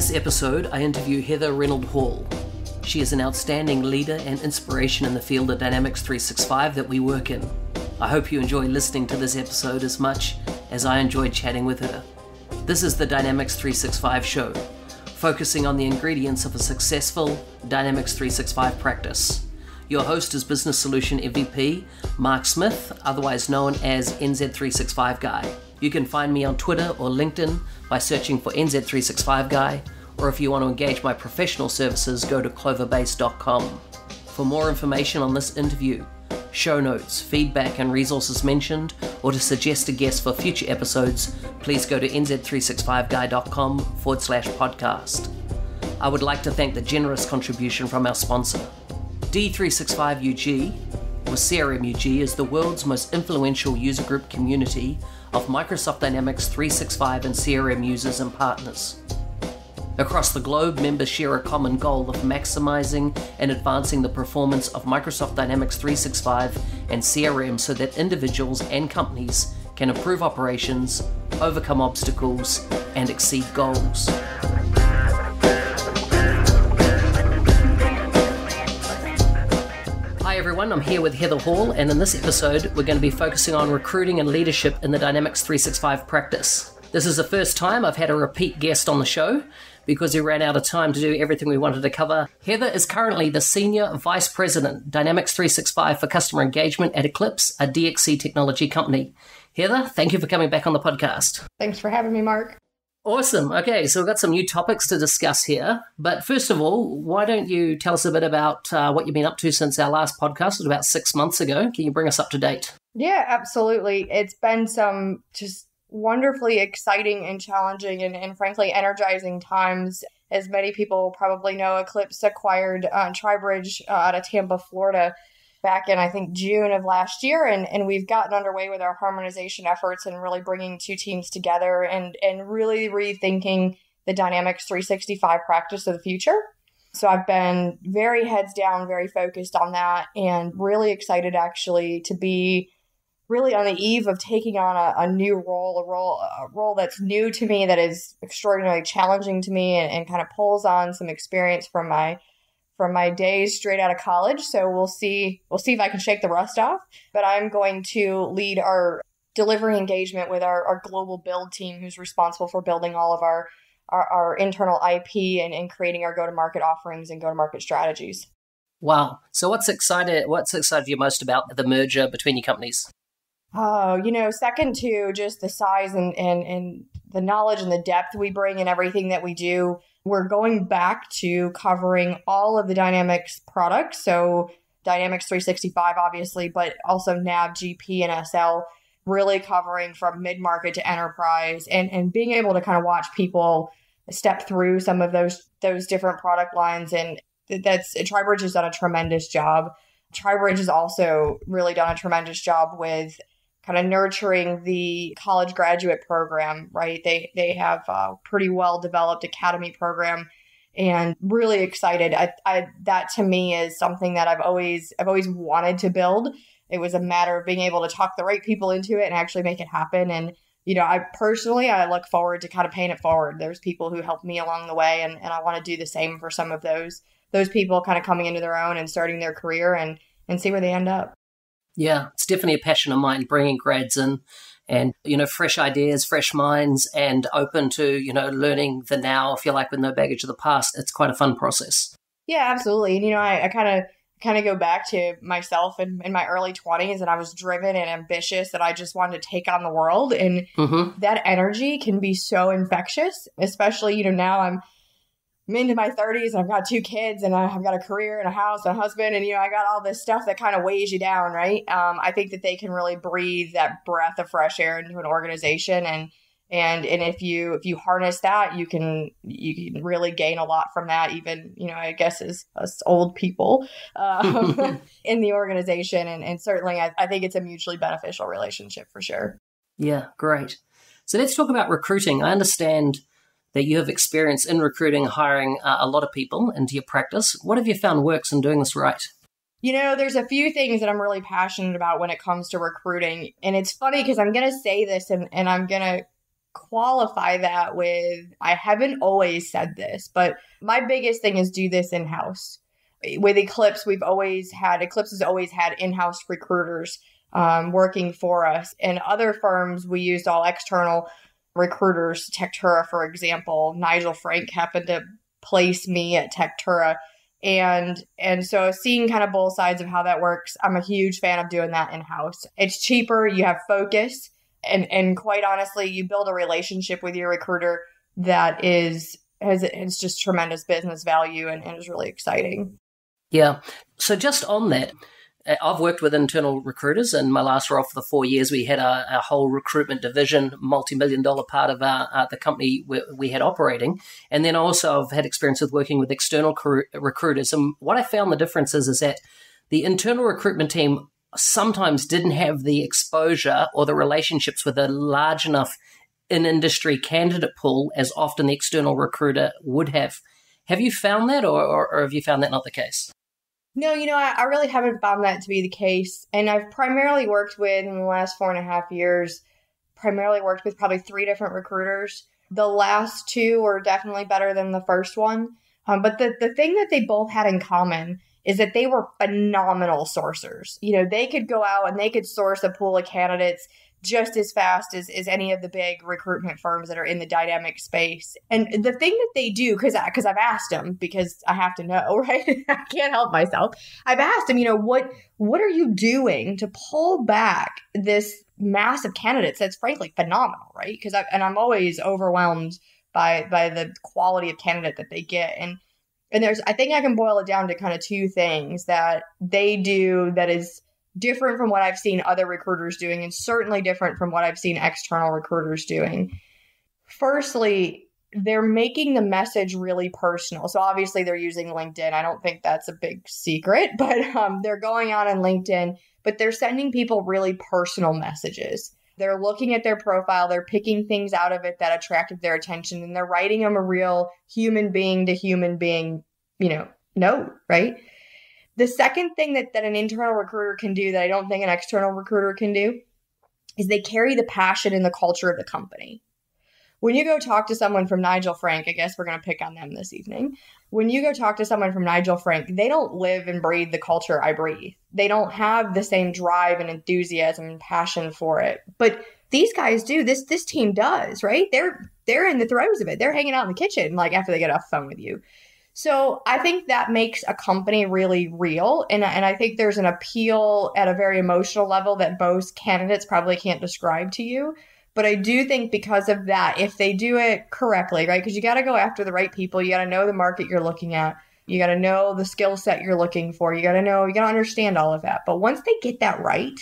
this episode, I interview Heather Reynolds Hall. She is an outstanding leader and inspiration in the field of Dynamics 365 that we work in. I hope you enjoy listening to this episode as much as I enjoyed chatting with her. This is the Dynamics 365 show, focusing on the ingredients of a successful Dynamics 365 practice. Your host is Business Solution MVP, Mark Smith, otherwise known as NZ365 Guy. You can find me on Twitter or LinkedIn by searching for NZ365 Guy, or if you want to engage my professional services, go to cloverbase.com. For more information on this interview, show notes, feedback and resources mentioned, or to suggest a guest for future episodes, please go to nz365guy.com/podcast. I would like to thank the generous contribution from our sponsor. D365UG, or CRM-UG, is the world's most influential user group community of Microsoft Dynamics 365 and CRM users and partners. Across the globe, members share a common goal of maximizing and advancing the performance of Microsoft Dynamics 365 and CRM so that individuals and companies can improve operations, overcome obstacles, and exceed goals. Hi everyone, I'm here with Heather Hall, and in this episode we're going to be focusing on recruiting and leadership in the Dynamics 365 practice. This is the first time I've had a repeat guest on the show because we ran out of time to do everything we wanted to cover. Heather is currently the Senior Vice President, Dynamics 365 for Customer Engagement at Eclipse, a DXC Technology Company. Heather, thank you for coming back on the podcast. Thanks for having me, Mark. Awesome. Okay, so we've got some new topics to discuss here. But first of all, why don't you tell us a bit about what you've been up to since our last podcast? It was about 6 months ago. Can you bring us up to date? Yeah, absolutely. It's been some just wonderfully exciting and challenging and frankly energizing times. As many people probably know, Eclipse acquired TriBridge out of Tampa, Florida back in, I think, June of last year. And we've gotten underway with our harmonization efforts and really bringing two teams together and really rethinking the Dynamics 365 practice of the future. So I've been very heads down, very focused on that, and really excited actually to be really on the eve of taking on a new role, a role that's new to me, that is extraordinarily challenging to me and kind of pulls on some experience from my days straight out of college. So we'll see if I can shake the rust off. But I'm going to lead our delivery engagement with our global build team, who's responsible for building all of our internal IP and creating our go-to-market offerings and go-to-market strategies. Wow. So what's excited you most about the merger between your companies? Oh, second to just the size and the knowledge and the depth we bring in everything that we do, we're going back to covering all of the Dynamics products. So Dynamics 365, obviously, but also NAV, GP, and SL, really covering from mid-market to enterprise and being able to kind of watch people step through some of those different product lines. And TriBridge has done a tremendous job. TriBridge has also really done a tremendous job with kind of nurturing the college graduate program, right? They have a pretty well-developed academy program, and really excited. That to me is something that I've always wanted to build. It was a matter of being able to talk the right people into it and actually make it happen. And, I look forward to kind of paying it forward. There's people who helped me along the way, and I want to do the same for some of those people kind of coming into their own and starting their career and see where they end up. Yeah, it's definitely a passion of mine, bringing grads in and, fresh ideas, fresh minds, and open to, learning the now, if you like, with no baggage of the past. It's quite a fun process. Yeah, absolutely. And, I kind of go back to myself in my early 20s, and I was driven and ambitious that I just wanted to take on the world. And that energy can be so infectious, especially, now I'm into my 30s and I've got 2 kids and I've got a career and a house and a husband, and I got all this stuff that kind of weighs you down, right? I think that they can really breathe that breath of fresh air into an organization, and if you harness that, you can really gain a lot from that, even I guess as us old people in the organization, and certainly I think it's a mutually beneficial relationship for sure. Yeah, great. So let's talk about recruiting. I understand that you have experience in recruiting, hiring a lot of people into your practice. What have you found works in doing this right? There's a few things that I'm really passionate about when it comes to recruiting. And it's funny because I'm going to say this and I'm going to qualify that with, I haven't always said this, but my biggest thing is do this in-house. With Eclipse, Eclipse has always had in-house recruiters working for us. In other firms, we used all external recruiters. Techtura, for example, Nigel Frank happened to place me at Techtura. And so seeing kind of both sides of how that works, I'm a huge fan of doing that in-house. It's cheaper, you have focus, and quite honestly, you build a relationship with your recruiter that has just tremendous business value and is really exciting. Yeah. So just on that, I've worked with internal recruiters. In my last role for the 4 years, we had a whole recruitment division, multi-million-dollar part of the company we had operating. And then also I've had experience with working with external recruiters. And what I found the difference is that the internal recruitment team sometimes didn't have the exposure or the relationships with a large enough in-industry candidate pool as often the external recruiter would have. Have you found that, or have you found that not the case? No, I really haven't found that to be the case. And I've primarily worked with, in the last 4.5 years, probably 3 different recruiters. The last 2 were definitely better than the first one. But the thing that they both had in common is that they were phenomenal sourcers. They could go out and they could source a pool of candidates just as fast as any of the big recruitment firms that are in the dynamic space. And the thing that they do, because I've asked them, because I have to know, right? I can't help myself. I've asked them, what are you doing to pull back this mass of candidates that's frankly phenomenal, right? Because I'm always overwhelmed by the quality of candidate that they get. And I think I can boil it down to kind of 2 things that they do that is different from what I've seen other recruiters doing, and certainly different from what I've seen external recruiters doing. Firstly, they're making the message really personal. So obviously they're using LinkedIn. I don't think that's a big secret, but they're going on in LinkedIn, but they're sending people really personal messages. They're looking at their profile, they're picking things out of it that attracted their attention, and they're writing them a real human being to human being, note, right? The second thing that an internal recruiter can do that I don't think an external recruiter can do is they carry the passion and the culture of the company. When you go talk to someone from Nigel Frank, I guess we're going to pick on them this evening. When you go talk to someone from Nigel Frank, they don't live and breathe the culture I breathe. They don't have the same drive and enthusiasm and passion for it. But these guys do. This team does, right? They're in the throes of it. They're hanging out in the kitchen after they get off the phone with you. So I think that makes a company really real. And I think there's an appeal at a very emotional level that most candidates probably can't describe to you. But I do think because of that, if they do it correctly, right? Because you got to go after the right people. You got to know the market you're looking at. You got to know the skill set you're looking for. You got to understand all of that. But once they get that right,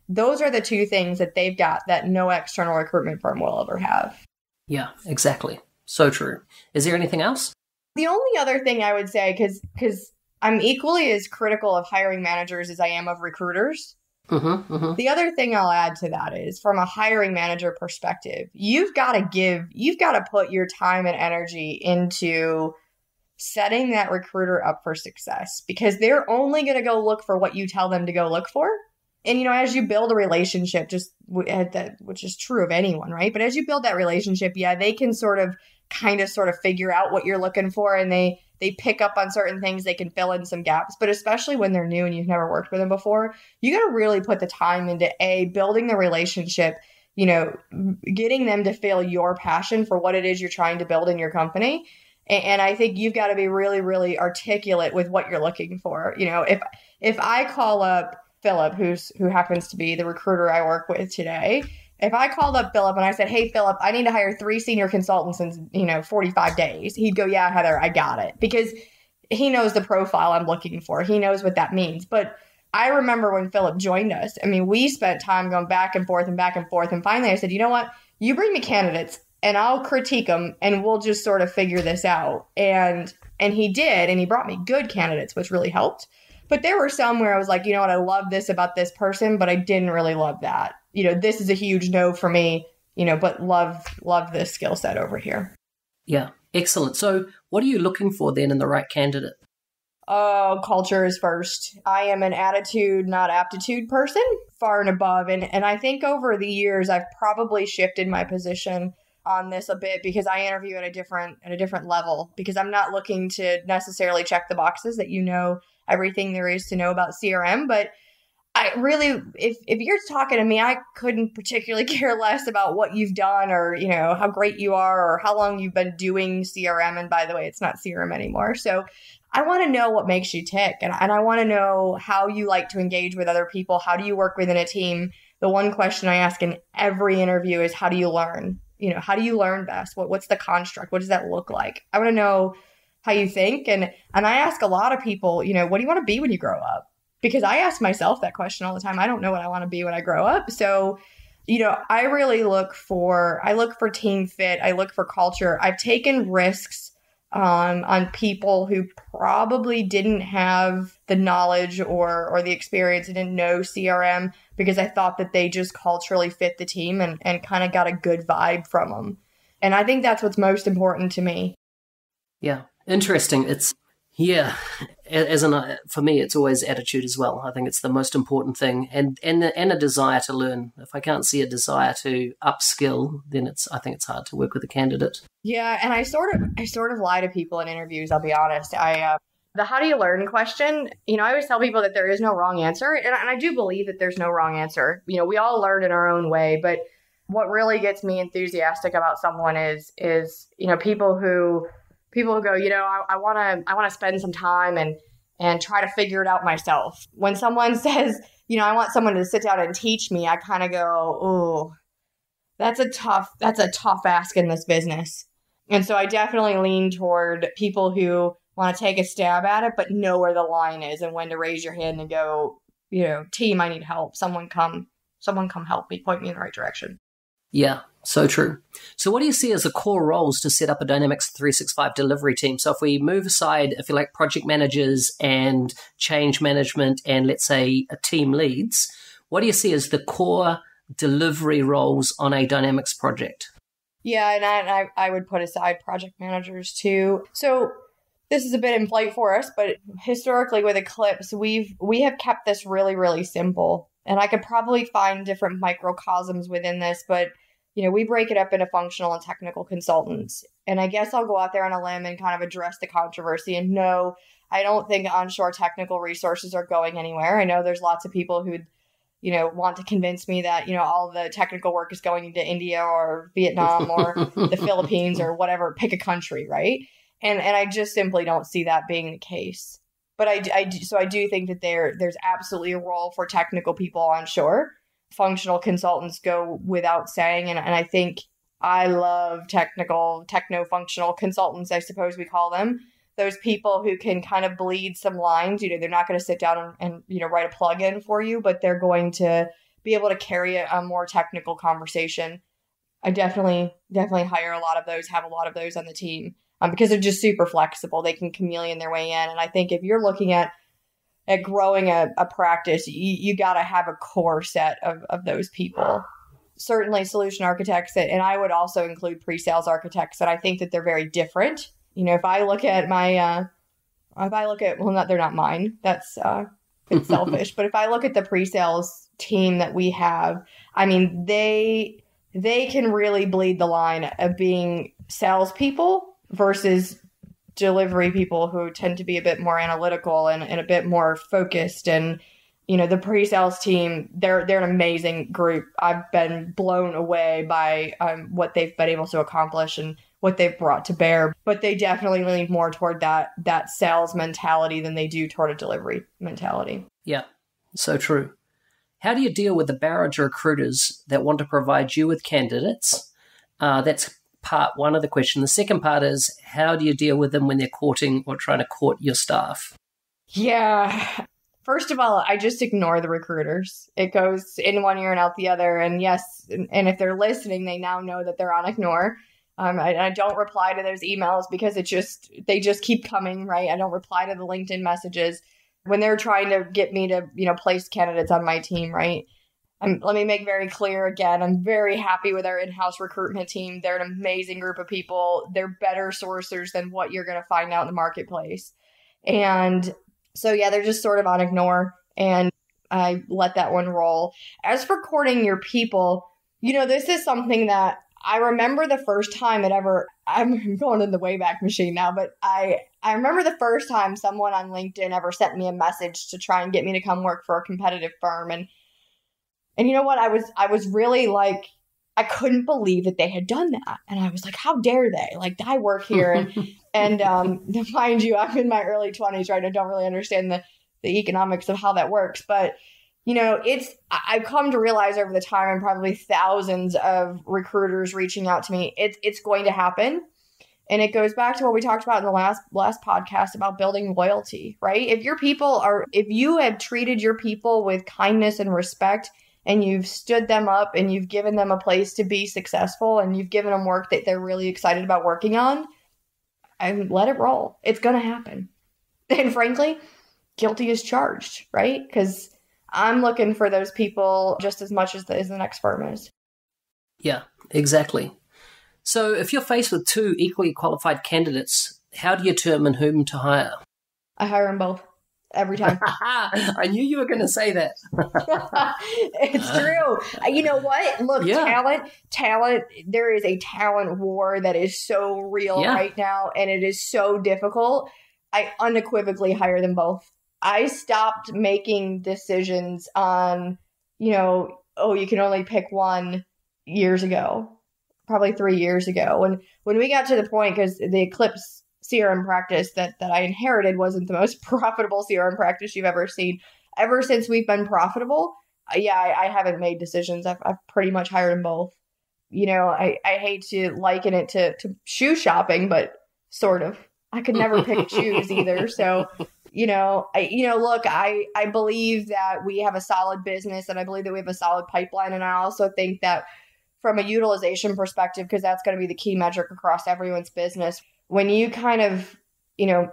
those are the 2 things that they've got that no external recruitment firm will ever have. Yeah, exactly. So true. Is there anything else? The only other thing I would say, because I'm equally as critical of hiring managers as I am of recruiters. The other thing I'll add to that is, from a hiring manager perspective, you've got to put your time and energy into setting that recruiter up for success, because they're only going to go look for what you tell them to go look for. And, as you build a relationship, which is true of anyone, right? But as you build that relationship, they can sort of figure out what you're looking for, and they pick up on certain things. They can fill in some gaps, but especially when they're new and you've never worked with them before, you got to really put the time into building the relationship, getting them to feel your passion for what it is you're trying to build in your company. And I think you've got to be really, really articulate with what you're looking for. If I call up Philip, who happens to be the recruiter I work with today, if I called up Philip and I said, "Hey, Philip, I need to hire 3 senior consultants in 45 days," he'd go, "Yeah, Heather, I got it," because he knows the profile I'm looking for. He knows what that means. But I remember when Philip joined us, we spent time going back and forth. And finally I said, "You know what? You bring me candidates and I'll critique them and we'll just sort of figure this out." And he did. And he brought me good candidates, which really helped. But there were some where I was like, you know what? I love this about this person, but I didn't really love that. This is a huge no for me, but love this skill set over here. Yeah. Excellent. So what are you looking for then in the right candidate? Oh, culture is first. I am an attitude, not aptitude person, far and above. And I think over the years, I've probably shifted my position on this a bit because I interview at a different level, because I'm not looking to necessarily check the boxes that you know everything there is to know about CRM. But I really, if you're talking to me, I couldn't particularly care less about what you've done or, how great you are or how long you've been doing CRM. And by the way, it's not CRM anymore. So I want to know what makes you tick. And I want to know how you like to engage with other people. How do you work within a team? The one question I ask in every interview is, how do you learn? How do you learn best? What's the construct? What does that look like? I want to know how you think. And I ask a lot of people, what do you want to be when you grow up? Because I ask myself that question all the time. I don't know what I want to be when I grow up. So, I really look for team fit. I look for culture. I've taken risks on people who probably didn't have the knowledge or the experience and didn't know CRM, because I thought that they just culturally fit the team and kind of got a good vibe from them. And I think that's what's most important to me. Yeah. Interesting. For me, it's always attitude as well. I think it's the most important thing, and a desire to learn. If I can't see a desire to upskill, then I think it's hard to work with a candidate. Yeah, and I sort of lie to people in interviews. I'll be honest. The how do you learn question, I always tell people that there is no wrong answer, and I do believe that there's no wrong answer. We all learn in our own way, but what really gets me enthusiastic about someone is people who go, I want to spend some time and try to figure it out myself. When someone says, I want someone to sit down and teach me, I kind of go, oh, that's a tough ask in this business. And so I definitely lean toward people who want to take a stab at it, but know where the line is and when to raise your hand and go, team, I need help. Someone come help me, point me in the right direction. Yeah, so true. So what do you see as the core roles to set up a Dynamics 365 delivery team? So if we move aside, if you like, project managers and change management and let's say team leads, what do you see as the core delivery roles on a Dynamics project? Yeah, and I would put aside project managers too. So this is a bit in flight for us, but historically with Eclipse, we have kept this really, really simple. And I could probably find different microcosms within this, but we break it up into functional and technical consultants. And I guess I'll go out there on a limb and kind of address the controversy. And no, I don't think onshore technical resources are going anywhere. I know there's lots of people who want to convince me that, all the technical work is going into India or Vietnam or the Philippines or whatever, pick a country, right? And I just simply don't see that being the case. But I do think that there's absolutely a role for technical people onshore. Functional consultants go without saying. And I think I love techno-functional consultants, I suppose we call them. Those people who can kind of bleed some lines. They're not going to sit down and write a plugin for you, but they're going to be able to carry a more technical conversation. I definitely hire a lot of those, have a lot of those on the team. Because they're just super flexible. They can chameleon their way in. And I think if you're looking at growing a practice, you got to have a core set of those people. Certainly solution architects, and I would also include pre-sales architects. And I think that they're very different. If I look at they're not mine. That's a bit selfish. But if I look at the pre-sales team that we have, they can really bleed the line of being salespeople versus delivery people who tend to be a bit more analytical and a bit more focused. And, the pre-sales team, they're an amazing group. I've been blown away by what they've been able to accomplish and what they've brought to bear. But they definitely lean more toward that sales mentality than they do toward a delivery mentality. Yeah, so true. How do you deal with the barrage of recruiters that want to provide you with candidates? That's part one of the question. The second part is, how do you deal with them when they're courting or trying to court your staff? Yeah. First of all, I just ignore the recruiters. It goes in one ear and out the other. And yes, and if they're listening, they now know that they're on ignore. I don't reply to those emails because they just keep coming, right? I don't reply to the LinkedIn messages when they're trying to get me to, place candidates on my team, right? Let me make very clear again, I'm very happy with our in-house recruitment team. They're an amazing group of people. They're better sourcers than what you're going to find out in the marketplace. And so, yeah, they're just sort of on ignore, and I let that one roll. As for courting your people, this is something that I remember the first time I'm going in the Wayback Machine now, but I remember the first time someone on LinkedIn ever sent me a message to try and get me to come work for a competitive firm. And you know what? I was really like, I couldn't believe that they had done that. And I was like, how dare they? Like, I work here. And mind you, I'm in my early 20s, right? I don't really understand the economics of how that works. But, you know, I've come to realize over the time, and probably thousands of recruiters reaching out to me, it's going to happen. And it goes back to what we talked about in the last podcast about building loyalty, right? If you have treated your people with kindness and respect, and you've stood them up and you've given them a place to be successful, and you've given them work that they're really excited about working on, and let it roll. It's going to happen. And frankly, guilty as charged, right? Because I'm looking for those people just as much as the next firm is. Yeah, exactly. So if you're faced with two equally qualified candidates, how do you determine whom to hire? I hire them both. Every time. I knew you were going to say that. It's true. You know what? Look, talent, there is a talent war that is so real right now, and it is so difficult. I unequivocally hire them both. I stopped making decisions on, you can only pick one years ago, probably 3 years ago. When we got to the point, because the Eclipse CRM practice that I inherited wasn't the most profitable CRM practice you've ever seen. Ever since we've been profitable, I haven't made decisions. I've pretty much hired them both. I hate to liken it to shoe shopping, but sort of. I could never pick shoes either. So, look, I believe that we have a solid business, and I believe that we have a solid pipeline. And I also think that from a utilization perspective, because that's going to be the key metric across everyone's business, when you kind of,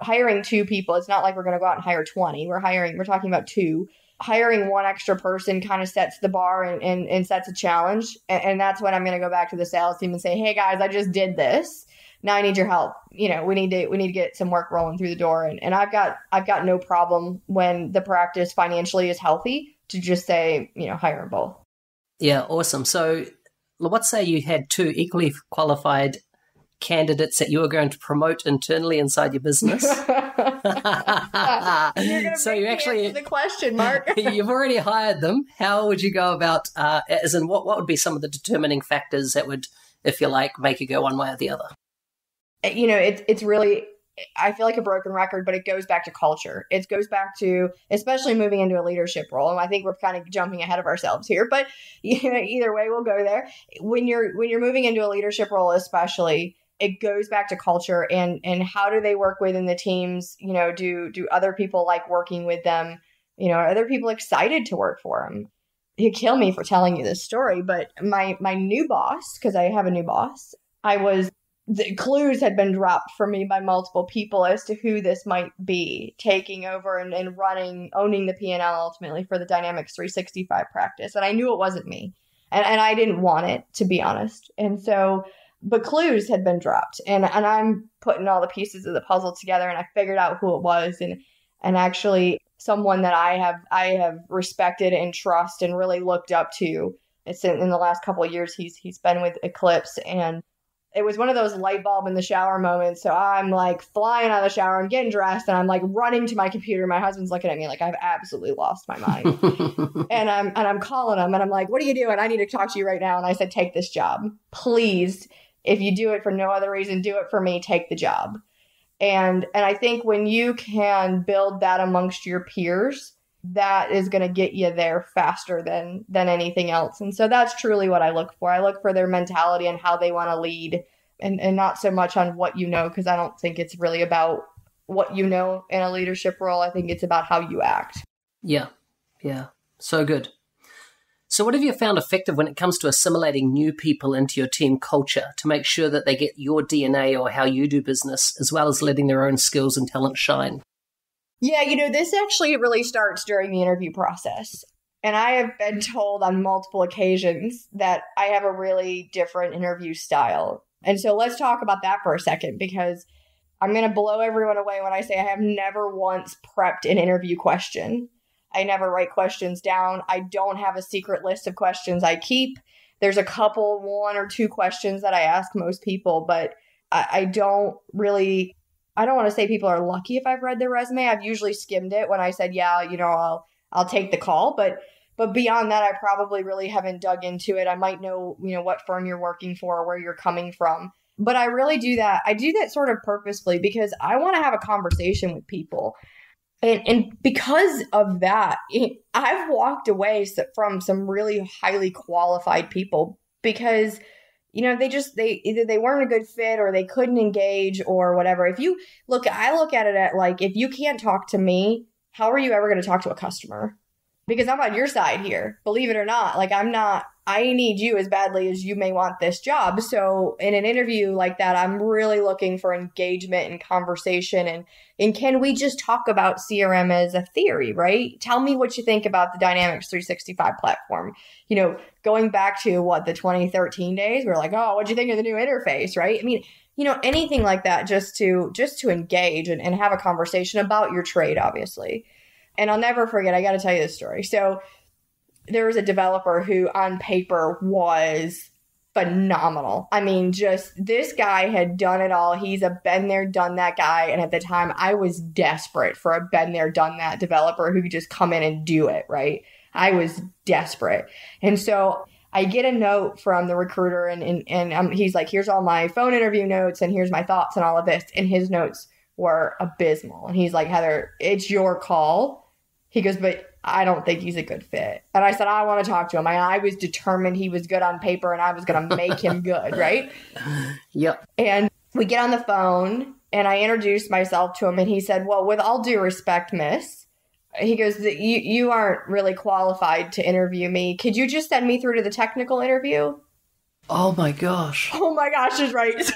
hiring two people, it's not like we're going to go out and hire 20. We're talking about two. Hiring one extra person kind of sets the bar and sets a challenge. And that's when I'm going to go back to the sales team and say, hey guys, I just did this. Now I need your help. We need to get some work rolling through the door. And I've got no problem when the practice financially is healthy to just say, hire them both. Yeah, awesome. So let's say you had two equally qualified candidates that you were going to promote internally inside your business. So you actually answer the question, Mark. You've already hired them. How would you go about, as in what would be some of the determining factors that would, if you like, make you go one way or the other? It's really, I feel like a broken record, but it goes back to culture. It goes back to, especially moving into a leadership role. And I think we're kind of jumping ahead of ourselves here, but either way, we'll go there. When you're moving into a leadership role, especially, it goes back to culture and how do they work within the teams? Do other people like working with them? Are other people excited to work for them? You kill me for telling you this story, but my new boss, because I have a new boss, the clues had been dropped for me by multiple people as to who this might be taking over and owning the P&L ultimately for the Dynamics 365 practice. And I knew it wasn't me. And I didn't want it, to be honest. And so, but clues had been dropped. And I'm putting all the pieces of the puzzle together, and I figured out who it was. And actually someone that I have respected and trust and really looked up to. It's in the last couple of years, he's been with Eclipse, and it was one of those light bulb in the shower moments. So I'm like flying out of the shower, I'm getting dressed, and I'm like running to my computer. My husband's looking at me like I've absolutely lost my mind. and I'm calling him, and I'm like, what are you doing? I need to talk to you right now. And I said, take this job. Please, if you do it for no other reason, do it for me, take the job. And I think when you can build that amongst your peers, that is going to get you there faster than anything else. And so that's truly what I look for. I look for their mentality and how they want to lead, and not so much on what you know, because I don't think it's really about what you know in a leadership role. I think it's about how you act. Yeah. So good. So what have you found effective when it comes to assimilating new people into your team culture to make sure that they get your DNA or how you do business, as well as letting their own skills and talent shine? Yeah, this actually really starts during the interview process. And I have been told on multiple occasions that I have a really different interview style. And so let's talk about that for a second, because I'm going to blow everyone away when I say I have never once prepped an interview question. I never write questions down. I don't have a secret list of questions I keep. There's a couple, 1 or 2 questions that I ask most people, but I don't want to say people are lucky if I've read their resume. I've usually skimmed it when I said, yeah, I'll take the call. But beyond that, I probably really haven't dug into it. I might know, what firm you're working for or where you're coming from. But I really do that. I do that sort of purposefully because I want to have a conversation with people. And because of that, I've walked away from some really highly qualified people because, they either they weren't a good fit or they couldn't engage or whatever. I look at it at like, if you can't talk to me, how are you ever going to talk to a customer? Because I'm on your side here, believe it or not. Like I need you as badly as you may want this job. So in an interview like that, I'm really looking for engagement and conversation. And can we just talk about CRM as a theory, right? Tell me what you think about the Dynamics 365 platform. Going back to the 2013 days, we're like, oh, what'd you think of the new interface, right? I mean, anything like that, just to engage and have a conversation about your trade, obviously. And I'll never forget, I got to tell you this story. So there was a developer who on paper was phenomenal. I mean, just this guy had done it all. He's a been there, done that guy. And at the time I was desperate for a been there, done that developer who could just come in and do it, right? I was desperate. And so I get a note from the recruiter and he's like, here's all my phone interview notes and here's my thoughts and all of this. And his notes were abysmal. And he's like, Heather, it's your call. He goes, but I don't think he's a good fit. And I said, I want to talk to him. I was determined he was good on paper and I was going to make him good, right? Yep. And we get on the phone and I introduced myself to him and he said, well, with all due respect, miss, he goes, you aren't really qualified to interview me. Could you just send me through to the technical interview? Oh my gosh. Oh my gosh is right. So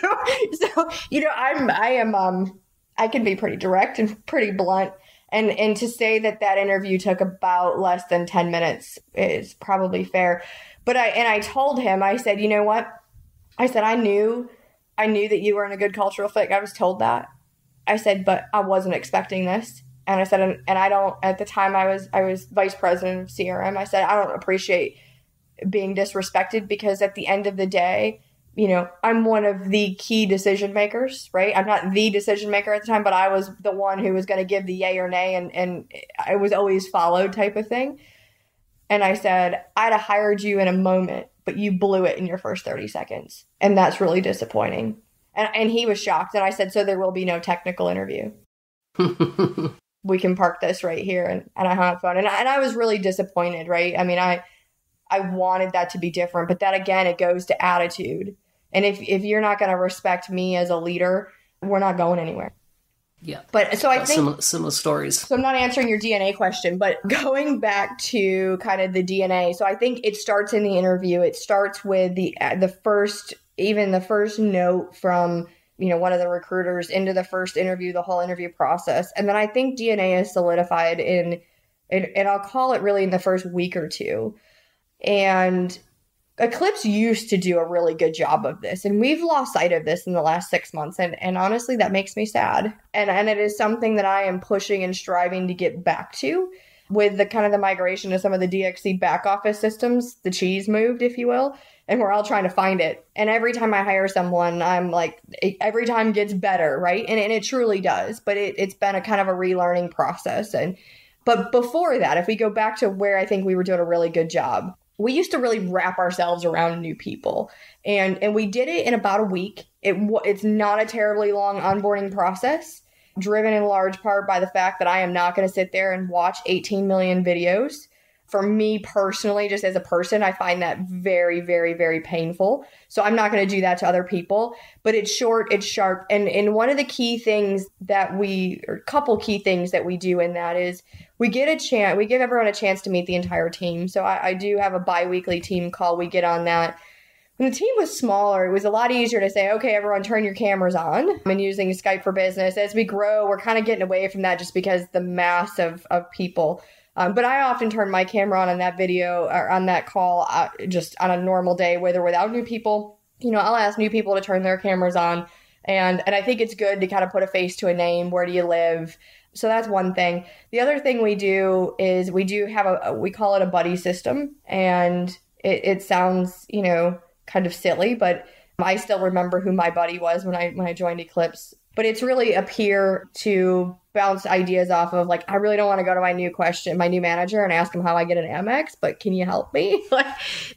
I can be pretty direct and pretty blunt. And to say that interview took about less than 10 minutes is probably fair. But I told him, I said, you know what? I said, I knew that you weren't a good cultural fit. I was told that. I said, but I wasn't expecting this. And I said, and I don't, at the time I was vice president of CRM. I said, I don't appreciate being disrespected because at the end of the day, I'm one of the key decision makers, right? I'm not the decision maker at the time, but I was the one who was going to give the yay or nay, and I was always followed type of thing. And I said, I'd have hired you in a moment, but you blew it in your first 30 seconds. And that's really disappointing. And he was shocked. And I said, so there will be no technical interview. We can park this right here. And I hung up the phone. And I was really disappointed, right? I mean, I wanted that to be different, but that again, it goes to attitude. And if you're not going to respect me as a leader, we're not going anywhere. Yeah. But so I think similar stories. So I'm not answering your DNA question, but going back to kind of the DNA. So I think it starts in the interview. It starts with the first note from, one of the recruiters into the first interview, the whole interview process. And then I think DNA is solidified and I'll call it really in the first week or two. And Eclipse used to do a really good job of this, and we've lost sight of this in the last 6 months. And honestly, that makes me sad. And it is something that I am pushing and striving to get back to with the kind of the migration of some of the DXC back office systems. The cheese moved, if you will, and we're all trying to find it. And every time I hire someone, I'm like, every time gets better, right? And it truly does. But it's been a kind of a relearning process. But before that, if we go back to where I think we were doing a really good job, we used to really wrap ourselves around new people. And we did it in about a week. It's not a terribly long onboarding process, driven in large part by the fact that I am not going to sit there and watch 18 million videos. For me personally, just as a person, I find that very, very, very painful. So I'm not going to do that to other people. But it's short, it's sharp. And one of the key things couple key things that we do in that is we give everyone a chance to meet the entire team. So I do have a bi-weekly team call. We get on that. When the team was smaller, it was a lot easier to say, okay, everyone turn your cameras on. I'm using Skype for Business. As we grow, we're kind of getting away from that just because the mass of people. But I often turn my camera on that video or on that call just on a normal day, with or without new people. I'll ask new people to turn their cameras on. And I think it's good to kind of put a face to a name. Where do you live? So that's one thing. The other thing we do is we do have we call it a buddy system. And It sounds, kind of silly, but I still remember who my buddy was when I joined Eclipse. But it's really a peer to bounce ideas off of. Like, I really don't want to go to my new manager and ask him how I get an Amex, but can you help me? Like,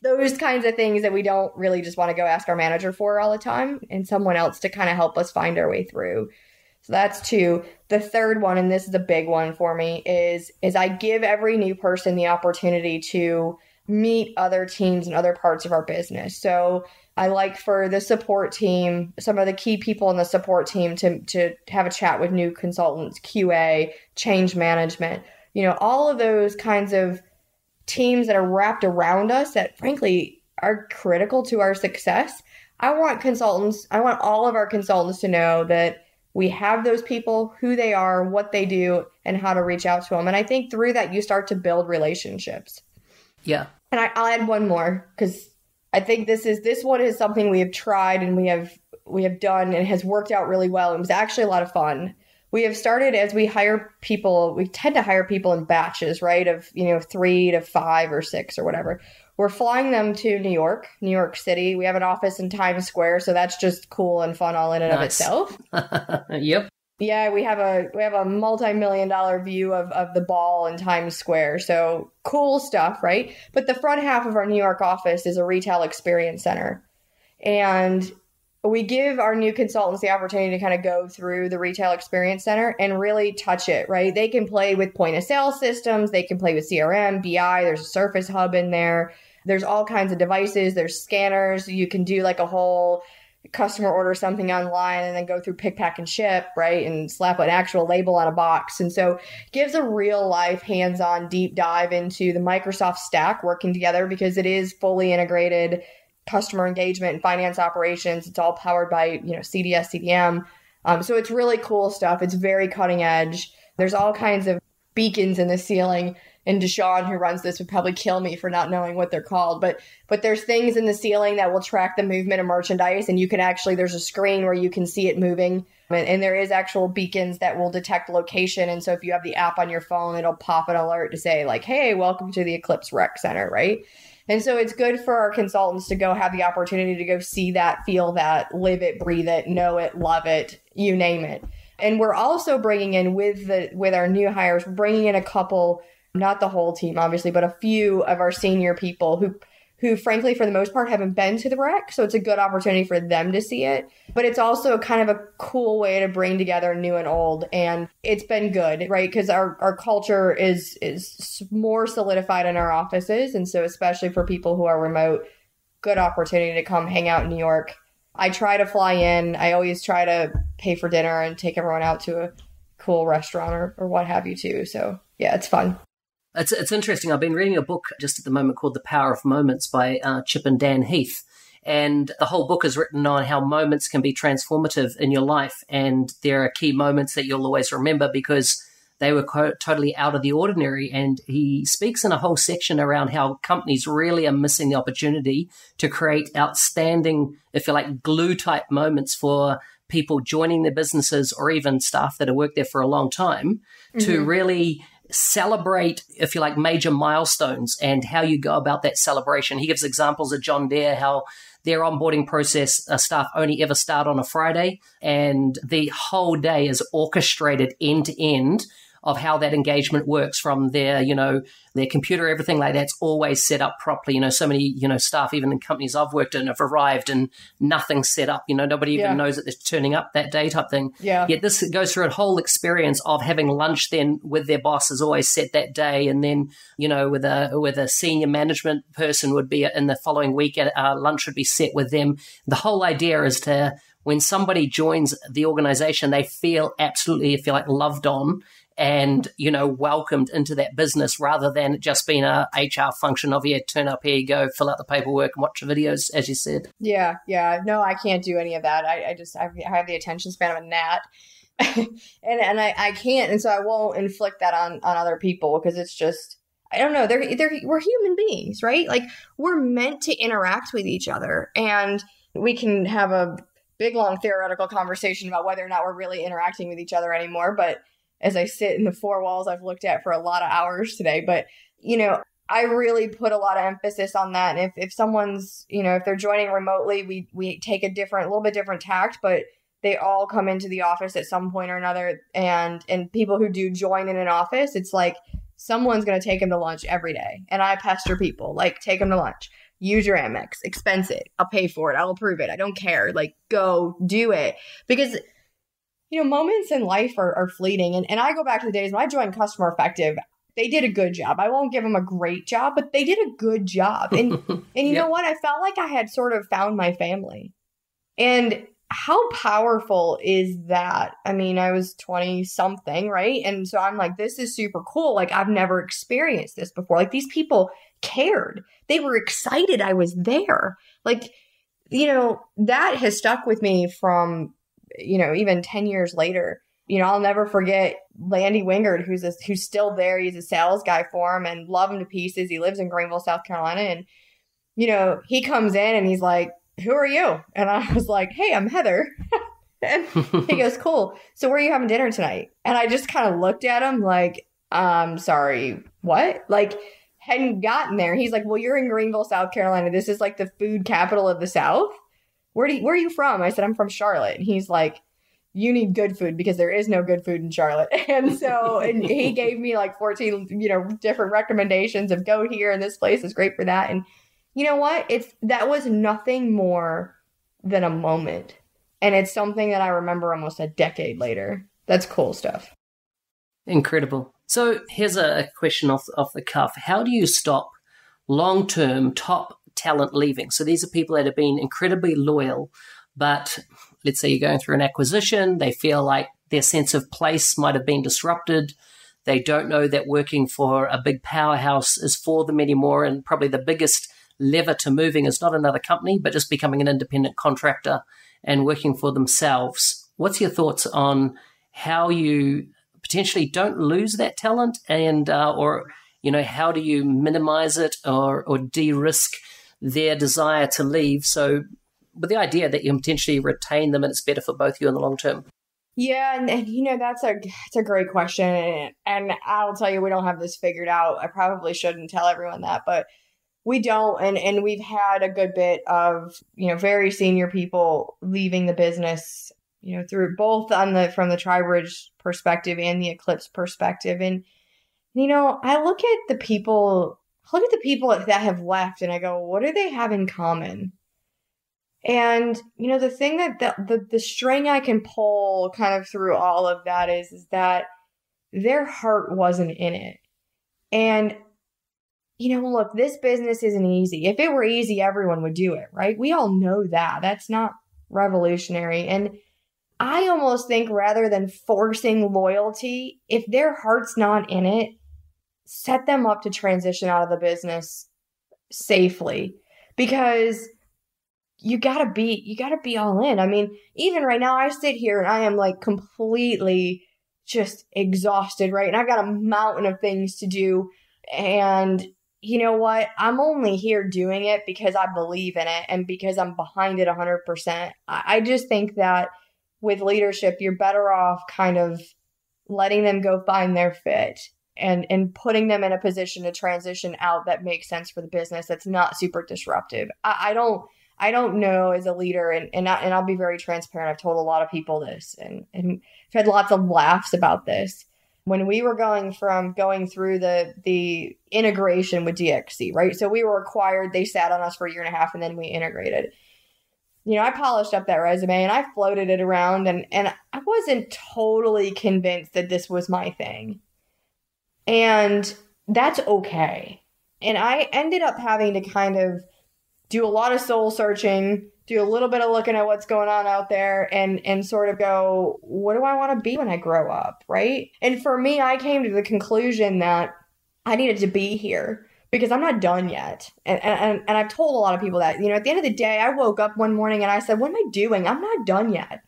those kinds of things that we don't really just want to go ask our manager for all the time, and someone else to kind of help us find our way through. So that's two. The third one, and this is a big one for me, is I give every new person the opportunity to meet other teams and other parts of our business. So I like for the support team, some of the key people in the support team to have a chat with new consultants, QA, change management, all of those kinds of teams that are wrapped around us that frankly are critical to our success. I want all of our consultants to know that we have those people, who they are, what they do, and how to reach out to them. And I think through that, you start to build relationships. Yeah. And I'll add one more, because I think this one is something we have tried and we have done and has worked out really well. It was actually a lot of fun. We have started, as we hire people, we tend to hire people in batches, right? Of, 3 to 5 or 6 or whatever. We're flying them to New York City. We have an office in Times Square, so that's just cool and fun all in and of itself. Yep. Yeah, we have a multi-million-dollar view of the ball in Times Square. So cool stuff, right? But the front half of our New York office is a retail experience center. And we give our new consultants the opportunity to kind of go through the retail experience center and really touch it, right? They can play with point of sale systems. They can play with CRM, BI. There's a Surface Hub in there. There's all kinds of devices. There's scanners. You can do like a whole customer order something online and then go through pick, pack, and ship, right? And slap an actual label on a box. And so gives a real life hands-on deep dive into the Microsoft stack working together, because it is fully integrated customer engagement and finance operations. It's all powered by, CDS, CDM. So it's really cool stuff. It's very cutting edge. There's all kinds of beacons in the ceiling. And Deshaun, who runs this, would probably kill me for not knowing what they're called. But there's things in the ceiling that will track the movement of merchandise. And you can there's a screen where you can see it moving. And there is actual beacons that will detect location. And so if you have the app on your phone, it'll pop an alert to say like, hey, welcome to the Eclipse Rec Center, right? And so it's good for our consultants to go have the opportunity to go see that, feel that, live it, breathe it, know it, love it, you name it. And we're also bringing in with our new hires, we're bringing in a couple, not the whole team, obviously, but a few of our senior people who frankly, for the most part, haven't been to the rec. So it's a good opportunity for them to see it. But it's also kind of a cool way to bring together new and old. And it's been good, right? Because our culture is more solidified in our offices. And so especially for people who are remote, good opportunity to come hang out in New York. I try to fly in. I always try to pay for dinner and take everyone out to a cool restaurant or what have you too. So yeah, it's fun. It's interesting. I've been reading a book just at the moment called The Power of Moments by Chip and Dan Heath. And the whole book is written on how moments can be transformative in your life. And there are key moments that you'll always remember because they were totally out of the ordinary. And he speaks in a whole section around how companies really are missing the opportunity to create outstanding, if you like, glue type moments for people joining their businesses or even staff that have worked there for a long time to really celebrate, if you like, major milestones and how you go about that celebration. He gives examples of John Deere, how their onboarding process, staff only ever start on a Friday, and the whole day is orchestrated end to end of how that engagement works from their, their computer, everything like that's always set up properly. So many, staff, even in companies I've worked in, have arrived and nothing's set up. Nobody even knows that they're turning up that day type thing. Yeah. Yet this goes through a whole experience of having lunch then with their bosses always set that day. And then, with a senior management person would be in the following week, lunch would be set with them. The whole idea is to, when somebody joins the organization, they feel absolutely, if you like, loved on and, welcomed into that business rather than just being a HR function of, turn up, here you go, fill out the paperwork and watch the videos, as you said. Yeah. No, I can't do any of that. I have the attention span of a gnat and I can't. And so I won't inflict that on other people because it's just, I don't know. We're human beings, right? Like we're meant to interact with each other, and we can have a big, long theoretical conversation about whether or not we're really interacting with each other anymore. But as I sit in the four walls I've looked at for a lot of hours today, but, I really put a lot of emphasis on that. And if someone's, if they're joining remotely, we take a little bit different tact, but they all come into the office at some point or another. And people who do join in an office, it's like someone's going to take them to lunch every day. And I pester people, like, take them to lunch, use your Amex, expense it. I'll pay for it. I'll approve it. I don't care. Like, go do it. Because, moments in life are fleeting. And I go back to the days when I joined Customer Effective. They did a good job. I won't give them a great job, but they did a good job. And you know what? I felt like I had sort of found my family. And how powerful is that? I mean, I was 20 something, right? And so I'm like, this is super cool. Like, I've never experienced this before. Like, these people cared. They were excited I was there. Like, that has stuck with me from, even 10 years later. I'll never forget Lingard, who's still there. He's a sales guy for him and love him to pieces. He lives in Greenville, South Carolina. And, he comes in and he's like, who are you? And I was like, hey, I'm Heather. And he goes, cool. So where are you having dinner tonight? And I just kind of looked at him like, sorry, what? Like, hadn't gotten there. He's like, well, you're in Greenville, South Carolina. This is like the food capital of the South. Where are you from? I said, I'm from Charlotte. And he's like, you need good food because there is no good food in Charlotte. And so and he gave me like 14, different recommendations of go here and this place is great for that. And you know what? That was nothing more than a moment. And it's something that I remember almost a decade later. That's cool stuff. Incredible. So here's a question off the cuff. How do you stop long-term top talent leaving? So these are people that have been incredibly loyal, but let's say you're going through an acquisition, they feel like their sense of place might have been disrupted. They don't know that working for a big powerhouse is for them anymore, and probably the biggest lever to moving is not another company, but just becoming an independent contractor and working for themselves. What's your thoughts on how you potentially don't lose that talent and, how do you minimize it or de-risk their desire to leave? So with the idea that you potentially retain them and it's better for both you in the long term. Yeah. And that's a great question. And I'll tell you, we don't have this figured out. I probably shouldn't tell everyone that, but we don't. And we've had a good bit of, very senior people leaving the business, through both from the TriBridge perspective and the Eclipse perspective. And, I look at the people that have left and I go, what do they have in common? And, the thing that the string I can pull kind of through all of that is that their heart wasn't in it. And, look, this business isn't easy. If it were easy, everyone would do it, right? We all know that. That's not revolutionary. And I almost think rather than forcing loyalty, if their heart's not in it, set them up to transition out of the business safely, because you gotta be all in. I mean, even right now I sit here and I am like completely just exhausted, right? And I've got a mountain of things to do. And you know what? I'm only here doing it because I believe in it and because I'm behind it 100%. I just think that with leadership, you're better off kind of letting them go find their fit and putting them in a position to transition out that makes sense for the business. That's not super disruptive. I don't know as a leader, and I'll be very transparent. I've told a lot of people this and I've had lots of laughs about this. When we were going through the integration with DXC, right? So we were acquired, they sat on us for a year and a half, and then we integrated. I polished up that resume and I floated it around, and I wasn't totally convinced that this was my thing. And that's okay. And I ended up having to kind of do a lot of soul searching, do a little bit of looking at what's going on out there and sort of go, what do I want to be when I grow up, right? And for me, I came to the conclusion that I needed to be here because I'm not done yet. And I've told a lot of people that, at the end of the day, I woke up one morning and I said, what am I doing? I'm not done yet.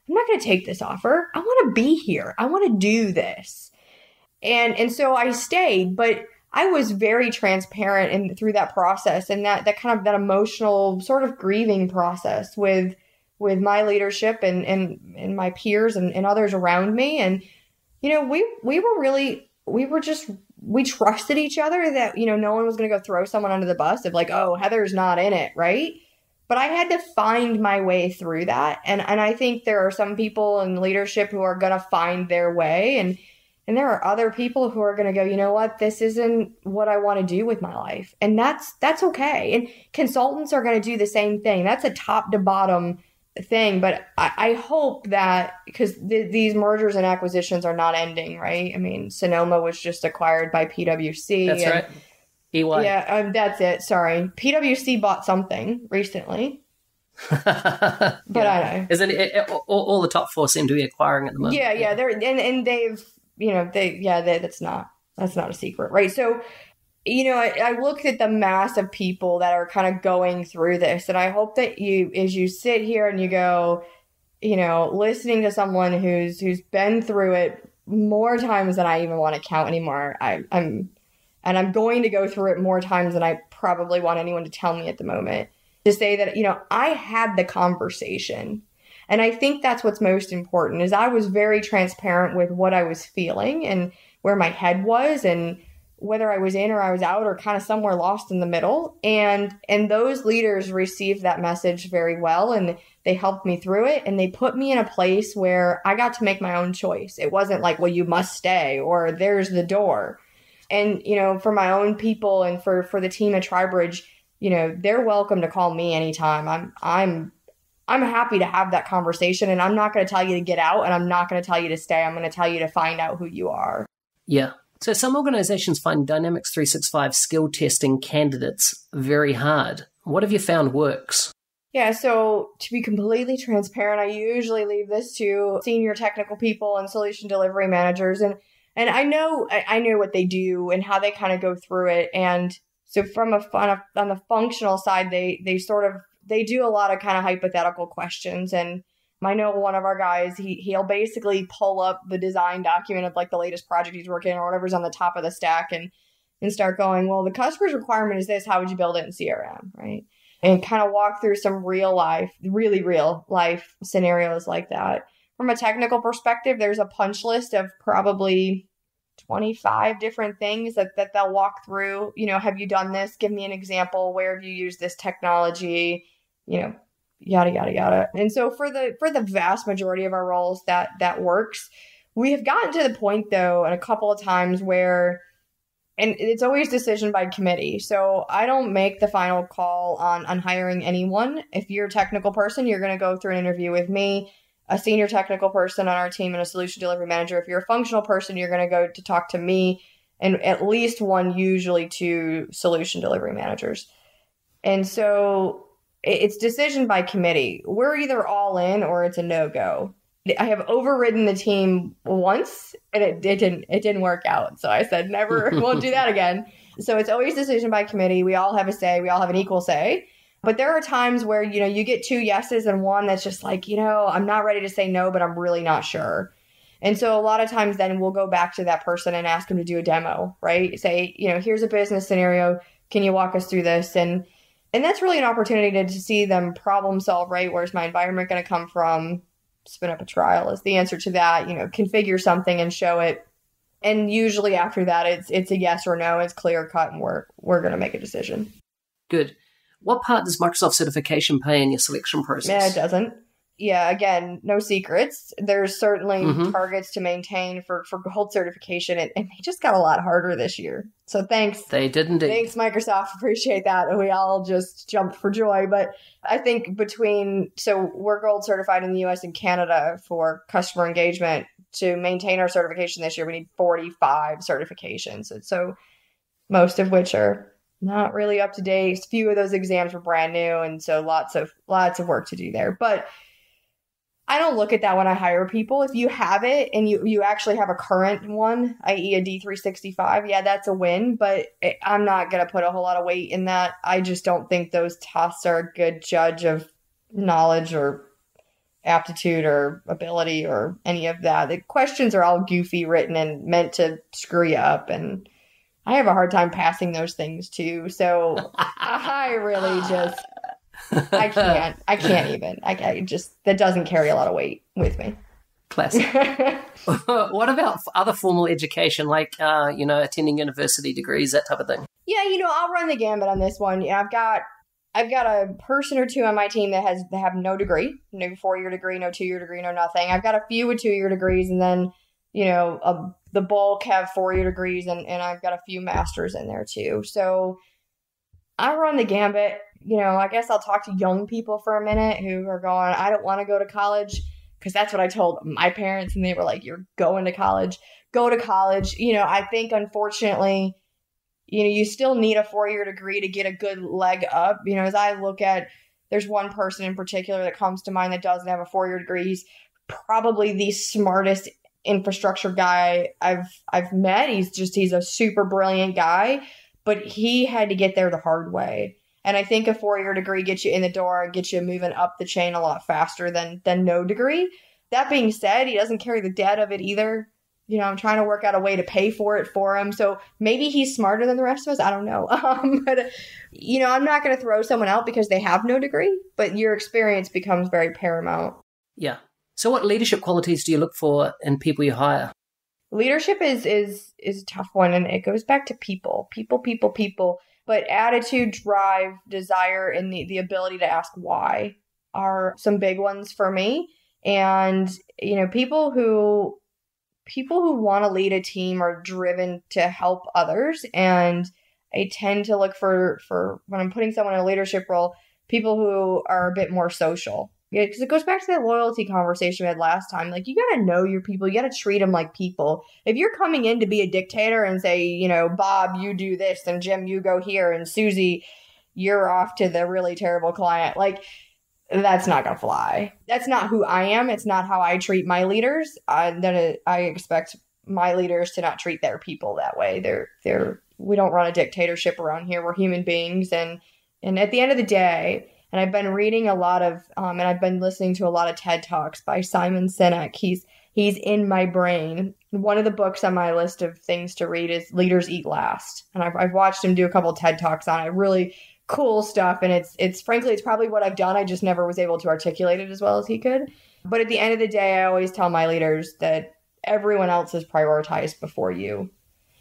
I'm not going to take this offer. I want to be here. I want to do this. And so I stayed, but I was very transparent through that process and that kind of that emotional sort of grieving process with my leadership and my peers and others around me. And, we were just we trusted each other that, no one was going to go throw someone under the bus of like, oh, Heather's not in it, right? But I had to find my way through that. And I think there are some people in leadership who are going to find their way. And there are other people who are going to go, you know what, this isn't what I want to do with my life. And that's okay. And consultants are going to do the same thing. That's a top to bottom thing. But I hope that, because these mergers and acquisitions are not ending, right? I mean, Sonoma was just acquired by PwC. That's right. EY. Yeah, that's it. Sorry. PwC bought something recently. But I know. Isn't it, all the top four seem to be acquiring at the moment. Yeah. They're and they've, that's not a secret, right? So, I looked at the mass of people that are kind of going through this, and I hope that as you sit here and you go, listening to someone who's been through it more times than I even want to count anymore. I'm going to go through it more times than I probably want anyone to tell me at the moment, to say that, I had the conversation. And I think that's what's most important, is I was very transparent with what I was feeling and where my head was, and whether I was in or I was out or kind of somewhere lost in the middle. And those leaders received that message very well, and they helped me through it, and they put me in a place where I got to make my own choice. It wasn't like, well, you must stay or there's the door. And, for my own people and for the team at TriBridge, they're welcome to call me anytime. I'm happy to have that conversation, and I'm not going to tell you to get out, and I'm not going to tell you to stay. I'm going to tell you to find out who you are. Yeah. So some organizations find Dynamics 365 skill testing candidates very hard. What have you found works? Yeah, so to be completely transparent, I usually leave this to senior technical people and solution delivery managers. And I know what they do and how they kind of go through it. And so on the functional side, they do a lot of kind of hypothetical questions. And I know one of our guys, he'll basically pull up the design document of like the latest project he's working on or whatever's on the top of the stack and start going, well, the customer's requirement is this. How would you build it in CRM, right? And kind of walk through some really real life scenarios like that. From a technical perspective, there's a punch list of probably 25 different things that they'll walk through. Have you done this? Give me an example. Where have you used this technology? Yada, yada, yada. And so for the vast majority of our roles, that works. We have gotten to the point, though, and a couple of times where, and it's always decision by committee. So I don't make the final call on hiring anyone. If you're a technical person, you're going to go through an interview with me, a senior technical person on our team, and a solution delivery manager. If you're a functional person, you're going to go to talk to me and at least one, usually two solution delivery managers. And so it's decision by committee. We're either all in or it's a no-go. I have overridden the team once and it didn't work out. So I said, never, won't do that again. So it's always decision by committee. We all have a say. We all have an equal say. But there are times where, you get two yeses and one that's just like, I'm not ready to say no, but I'm really not sure. And so a lot of times then we'll go back to that person and ask them to do a demo, right? Say, here's a business scenario. Can you walk us through this? And that's really an opportunity to see them problem solve, right? Where's my environment going to come from? Spin up a trial is the answer to that. Configure something and show it. And usually after that, it's a yes or no. It's clear cut, and we're going to make a decision. Good. What part does Microsoft certification play in your selection process? Yeah, it doesn't. Yeah, again, no secrets. There's certainly targets to maintain for gold certification, and they just got a lot harder this year. So thanks. They did indeed. Thanks, Microsoft. Appreciate that. We all just jumped for joy. But I think so we're gold certified in the US and Canada for customer engagement. To maintain our certification this year, we need 45 certifications. And so most of which are not really up to date. A few of those exams were brand new. And so lots of work to do there. But I don't look at that when I hire people. If you have it and you actually have a current one, i.e. a D365, yeah, that's a win. But I'm not going to put a whole lot of weight in that. I just don't think those tests are a good judge of knowledge or aptitude or ability or any of that. The questions are all goofy written and meant to screw you up. And I have a hard time passing those things too. So I really just... I can't even. I just, that doesn't carry a lot of weight with me. Classic. What about other formal education, like, attending university degrees, that type of thing? Yeah, I'll run the gambit on this one. Yeah, I've got a person or two on my team that have no degree, no 4-year degree, no 2-year degree, no nothing. I've got a few with 2-year degrees, and then, the bulk have 4-year degrees, and I've got a few masters in there too. So I run the gambit. I guess I'll talk to young people for a minute who are going, I don't want to go to college, because that's what I told my parents, and they were like, you're going to college. Go to college. I think, unfortunately, you still need a 4-year degree to get a good leg up. As I look at, there's one person in particular that comes to mind that doesn't have a 4-year degree. He's probably the smartest infrastructure guy I've met. He's a super brilliant guy, but he had to get there the hard way. And I think a 4-year degree gets you in the door and gets you moving up the chain a lot faster than no degree. That being said, he doesn't carry the debt of it either. I'm trying to work out a way to pay for it for him. So maybe he's smarter than the rest of us. I don't know. But, I'm not going to throw someone out because they have no degree, but your experience becomes very paramount. Yeah. So what leadership qualities do you look for in people you hire? Leadership is a tough one, and it goes back to people. But attitude, drive, desire, and the ability to ask why are some big ones for me. And, people who want to lead a team are driven to help others. And I tend to look for when I'm putting someone in a leadership role, people who are a bit more social. Yeah, because it goes back to that loyalty conversation we had last time. Like, you got to know your people. You got to treat them like people. If you're coming in to be a dictator and say, Bob, you do this, and Jim, you go here, and Susie, you're off to the really terrible client. Like, that's not going to fly. That's not who I am. It's not how I treat my leaders. I expect my leaders to not treat their people that way. We don't run a dictatorship around here. We're human beings. And at the end of the day, and I've been reading a lot of, and I've been listening to a lot of TED Talks by Simon Sinek. He's in my brain. One of the books on my list of things to read is Leaders Eat Last. And I've watched him do a couple of TED Talks on it. Really cool stuff. And it's frankly, it's probably what I've done. I just never was able to articulate it as well as he could. But at the end of the day, I always tell my leaders that everyone else is prioritized before you.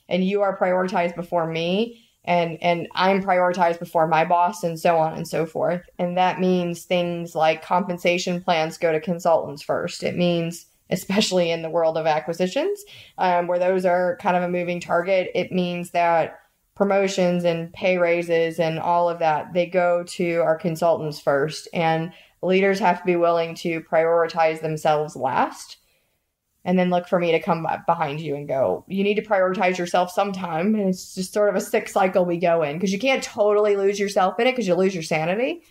And you are prioritized before me. And I'm prioritized before my boss, and so on and so forth. And that means things like compensation plans go to consultants first. It means, especially in the world of acquisitions, where those are kind of a moving target, it means that promotions and pay raises and all of that, they go to our consultants first. And leaders have to be willing to prioritize themselves last. And then look for me to come behind you and go, you need to prioritize yourself sometime. And it's just sort of a sick cycle we go in, because you can't totally lose yourself in it because you lose your sanity.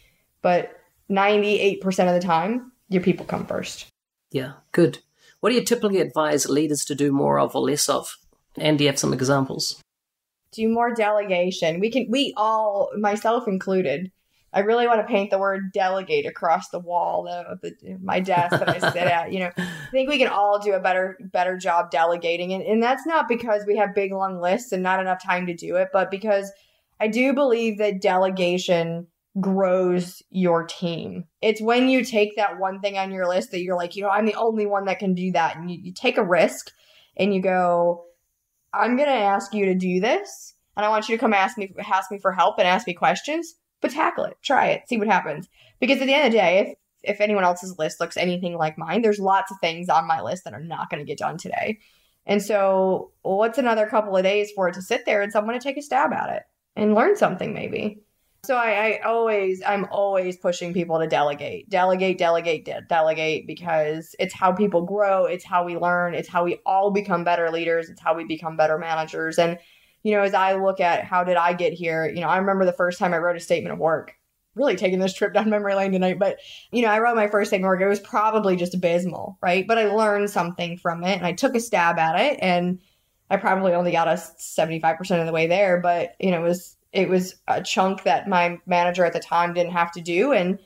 But 98% of the time, your people come first. Yeah, good. What do you typically advise leaders to do more of or less of? And do you have some examples? Do more delegation. We all, myself included, I really want to paint the word delegate across the wall of my desk that I sit at. I think we can all do a better job delegating. And that's not because we have big, long lists and not enough time to do it, but because I do believe that delegation grows your team. It's when you take that one thing on your list that you're like, I'm the only one that can do that. And you take a risk and you go, I'm going to ask you to do this. And I want you to come ask me for help and ask me questions. But tackle it, try it, see what happens. Because at the end of the day, if anyone else's list looks anything like mine, there's lots of things on my list that are not going to get done today. And so what's another couple of days for it to sit there and someone to take a stab at it and learn something maybe? So I'm always pushing people to delegate, because it's how people grow. It's how we learn. It's how we all become better leaders. It's how we become better managers. And as I look at how did I get here, I remember the first time I wrote a statement of work, really taking this trip down memory lane tonight. But, I wrote my first statement of work. It was probably just abysmal, right? But I learned something from it and I took a stab at it, and I probably only got us 75% of the way there. But, it was a chunk that my manager at the time didn't have to do. And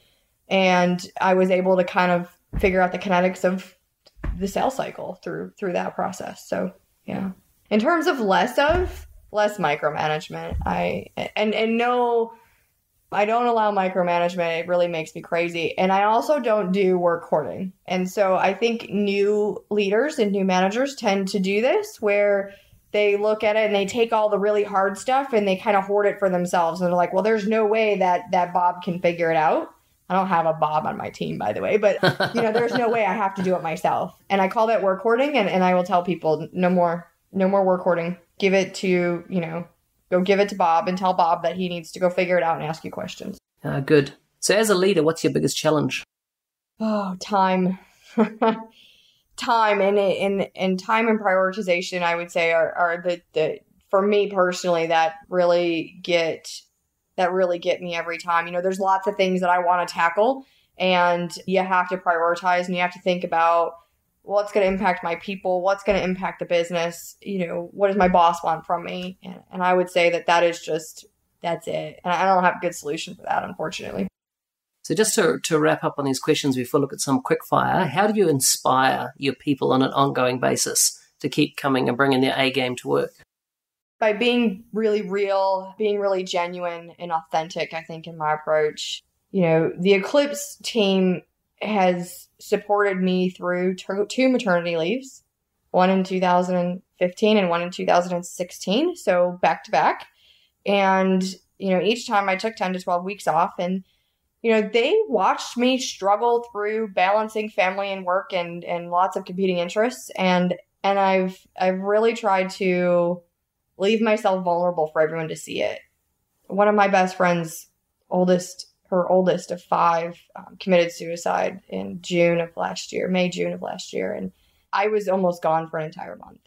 I was able to kind of figure out the kinetics of the sales cycle through that process. So, yeah. In terms of less micromanagement, I don't allow micromanagement. It really makes me crazy. And I also don't do work hoarding. And so I think new leaders and new managers tend to do this, where they look at it and they take all the really hard stuff and they kind of hoard it for themselves. And they're like, well, there's no way that Bob can figure it out. I don't have a Bob on my team, by the way, but there's no way I have to do it myself. And I call that work hoarding. And I will tell people, no more work hoarding. Give it to, go give it to Bob and tell Bob that he needs to go figure it out and ask you questions. Good. So as a leader, what's your biggest challenge? Oh, time. Time and time and prioritization, I would say, are the for me personally, that really get me every time. There's lots of things that I want to tackle, and you have to prioritize and you have to think about what's going to impact my people, what's going to impact the business, what does my boss want from me? And I would say that's it. And I don't have a good solution for that, unfortunately. So just to wrap up on these questions before we look at some quick fire, how do you inspire your people on an ongoing basis to keep coming and bringing their A game to work? By being really real, being really genuine and authentic, I think, in my approach. The Eclipse team has supported me through two maternity leaves, one in 2015 and one in 2016, so back to back. And, each time I took 10 to 12 weeks off, and they watched me struggle through balancing family and work and lots of competing interests. And I've really tried to leave myself vulnerable for everyone to see it. One of my best friends, her oldest of 5, committed suicide in May, June of last year. And I was almost gone for an entire month.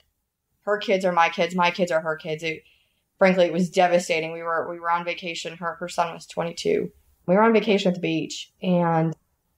Her kids are my kids are her kids. Frankly, it was devastating. We were on vacation. Her son was 22. We were on vacation at the beach, and,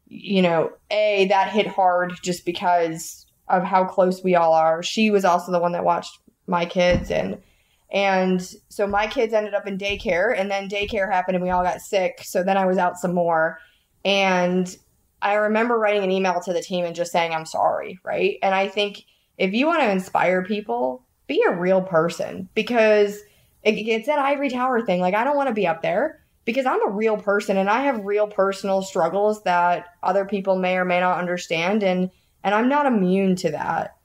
that hit hard just because of how close we all are. She was also the one that watched my kids, and so my kids ended up in daycare, and then daycare happened and we all got sick. So then I was out some more, and I remember writing an email to the team and just saying, I'm sorry. Right. And I think if you want to inspire people, be a real person, because it's that ivory tower thing. Like, I don't want to be up there, because I'm a real person and I have real personal struggles that other people may or may not understand. And I'm not immune to that.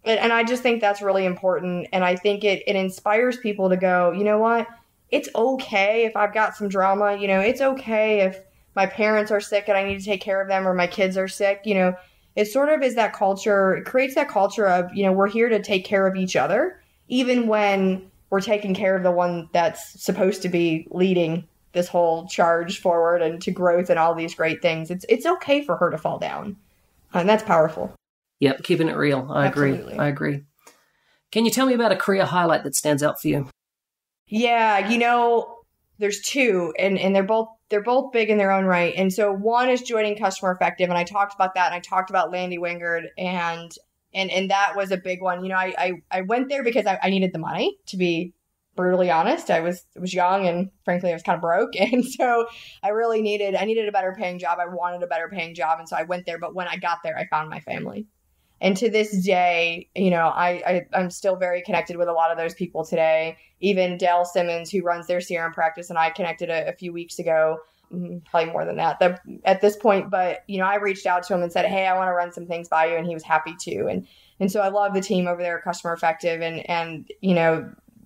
And I just think that's really important. And I think it inspires people to go, you know what? It's okay if I've got some drama. It's okay if my parents are sick and I need to take care of them, or my kids are sick. It sort of is that culture. It creates that culture of, we're here to take care of each other, even when we're taking care of the one that's supposed to be leading this whole charge forward and to growth and all these great things. It's okay for her to fall down. And that's powerful. Yep, keeping it real. I agree. Can you tell me about a career highlight that stands out for you? Yeah, there's two, and they're both big in their own right. And so one is joining Customer Effective, and I talked about that, and I talked about Landy Wingard, and that was a big one. I went there because I needed the money, to be brutally honest. I was young, and frankly, I was kind of broke. And so I needed a better paying job. I wanted a better paying job. And so I went there. But when I got there, I found my family. And to this day, I'm still very connected with a lot of those people today. Even Dale Simmons, who runs their CRM practice, and I connected a few weeks ago, probably more than that at this point. But, I reached out to him and said, hey, I want to run some things by you. And he was happy to. And so I love the team over there at Customer Effective. And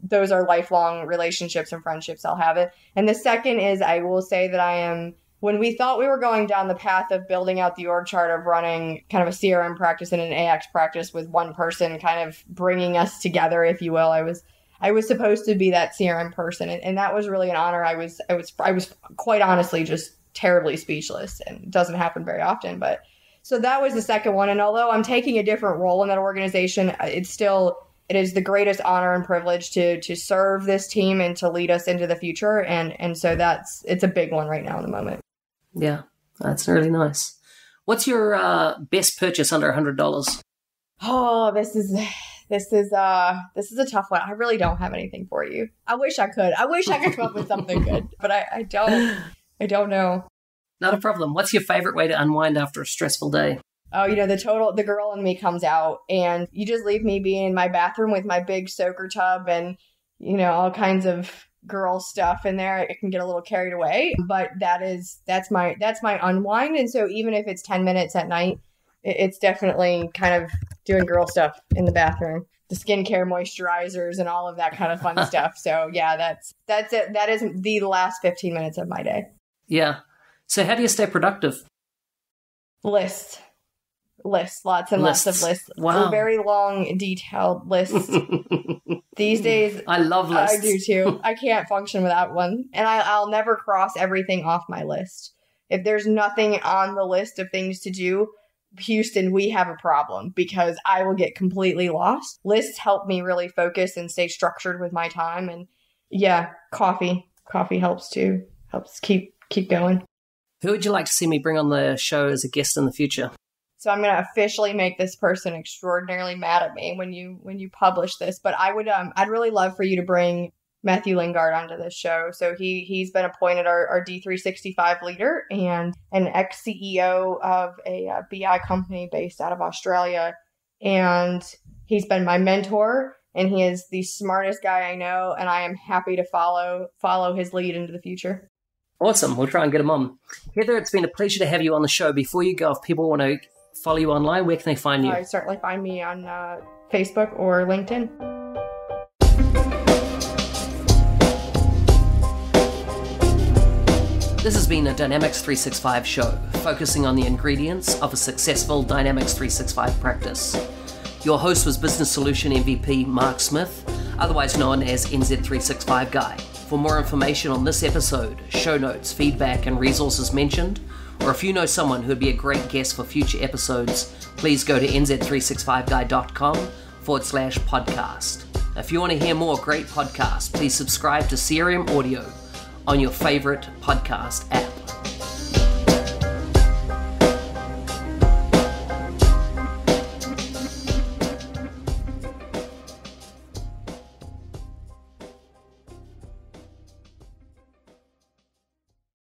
those are lifelong relationships and friendships. I'll have it. And the second is, I will say that when we thought we were going down the path of building out the org chart of running kind of a CRM practice and an AX practice with one person kind of bringing us together, if you will, I was supposed to be that CRM person. And that was really an honor. I was quite honestly just terribly speechless, and it doesn't happen very often. But so that was the second one. And although I'm taking a different role in that organization, it is the greatest honor and privilege to serve this team and to lead us into the future. And so it's a big one right now in the moment. Yeah, that's really nice. What's your best purchase under $100? Oh, this is a tough one. I really don't have anything for you. I wish I could. I wish I could come up with something good, but I don't. I don't know. Not a problem. What's your favorite way to unwind after a stressful day? Oh, the girl in me comes out, and you just leave me be in my bathroom with my big soaker tub and, all kinds of girl stuff in there, it can get a little carried away. But that's my unwind. And so even if it's 10 minutes at night, it's definitely kind of doing girl stuff in the bathroom. The skincare moisturizers and all of that kind of fun stuff. So yeah, that's it. That is the last 15 minutes of my day. Yeah. So how do you stay productive? Lists, lots and lots of lists. Wow. Very long, detailed lists. These days, I love lists. I do too. I can't function without one. And I'll never cross everything off my list. If there's nothing on the list of things to do, Houston, we have a problem because I will get completely lost. Lists help me really focus and stay structured with my time. And yeah, coffee helps too. Helps keep going. Who would you like to see me bring on the show as a guest in the future? So I'm going to officially make this person extraordinarily mad at me when you publish this. But I'd really love for you to bring Matthew Lingard onto this show. So he's been appointed our D365 leader and an ex-CEO of a BI company based out of Australia. And he's been my mentor, and he is the smartest guy I know, and I am happy to follow his lead into the future. Awesome. We'll try and get him on. Heather, it's been a pleasure to have you on the show. Before you go, if people want to follow you online, where can they find you? Certainly find me on Facebook or LinkedIn. This has been a Dynamics 365 show, focusing on the ingredients of a successful Dynamics 365 practice. Your host was Business Solution MVP Mark Smith, otherwise known as NZ365 Guy. For more information on this episode, show notes, feedback, and resources mentioned, or if you know someone who would be a great guest for future episodes, please go to nz365guy.com/podcast. If you want to hear more great podcasts, please subscribe to Serium Audio on your favorite podcast app.